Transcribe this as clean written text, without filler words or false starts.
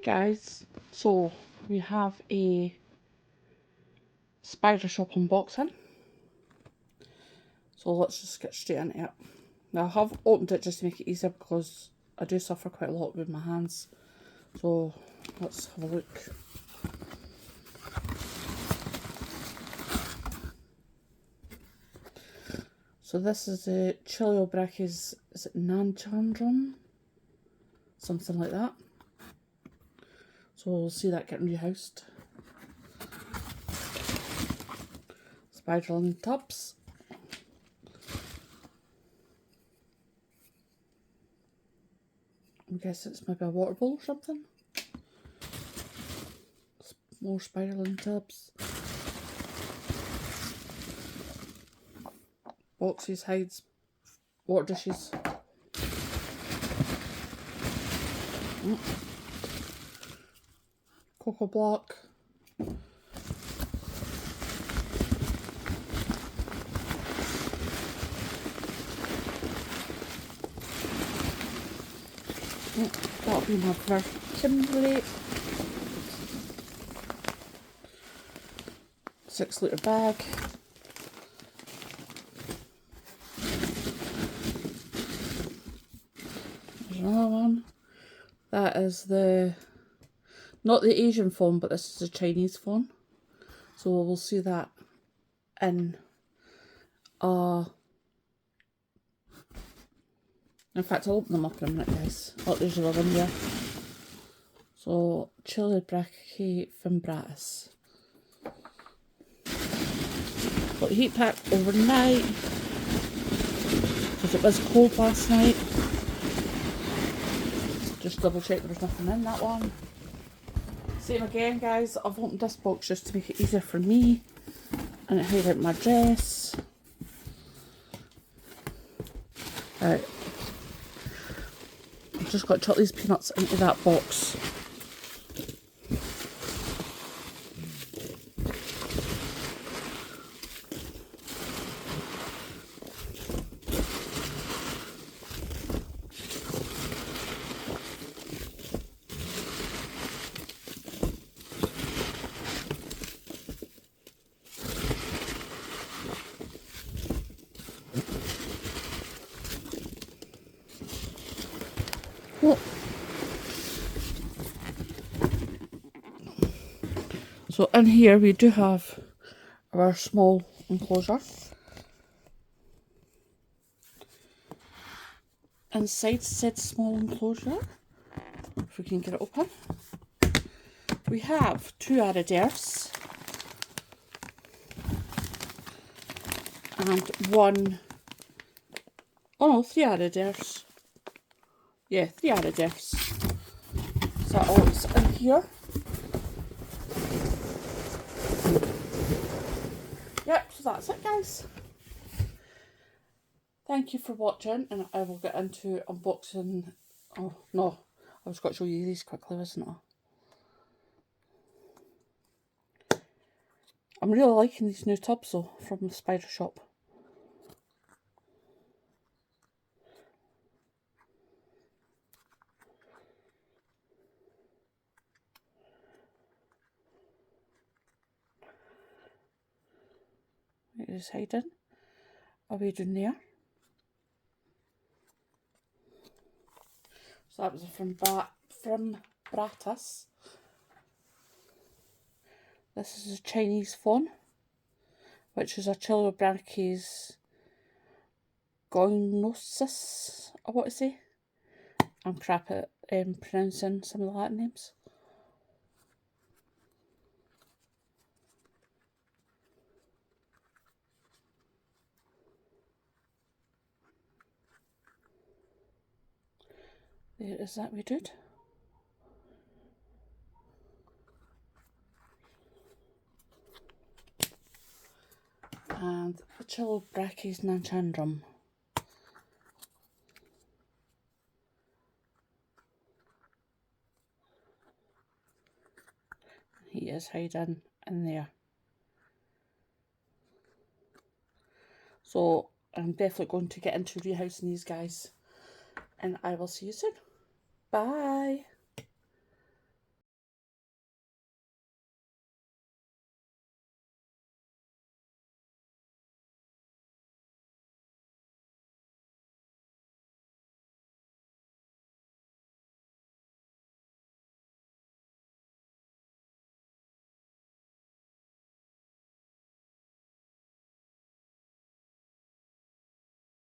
Guys, so we have a Spider Shop unboxing, so let's just get straight into it. Now I have opened it just to make it easier because I do suffer quite a lot with my hands, so let's have a look. So this is the Chileobrachys, is it Nanchandrum? Something like that. So we'll see that getting rehoused. Spiderling tubs. I guess it's maybe a water bowl or something. More spiderling tubs. Boxes, hides, water dishes. Cocoa block. That'll be my first Kimberley. 6 litre bag. There's another one. That is not the Asian phone, but this is the Chinese phone. So we'll see that in in fact, I'll open them up in a minute, guys. Oh, there's another one there. So, Chileobrachys fimbriatus. Got the heat pack overnight because it was cold last night. Just double check there was nothing in that one. Same again, guys. I've opened this box just to make it easier for me, and it hid out my dress. Right. I've just got to chuck these peanuts into that box. So in here we do have our small enclosure. Inside said small enclosure, if we can get it open, we have 2 Arrider's and 3 Arrider's. Yeah, 3 Arrider's. So all it's in here. Yep, so that's it, guys. Thank you for watching, and I will get into unboxing. Oh no, I was going to show you these quickly, wasn't I? I'm really liking these new tubs though from the Spider Shop. It is hiding away down there. So that was from Fimbriatus. This is a Chinese phone, which is a Chileobrachys gognosus, I want to say. I'm crap at pronouncing some of the Latin names. There is that we did. And the Chileobrachys Nanchandrum. He is hiding in there. So I'm definitely going to get into rehousing these guys, and I will see you soon. Bye.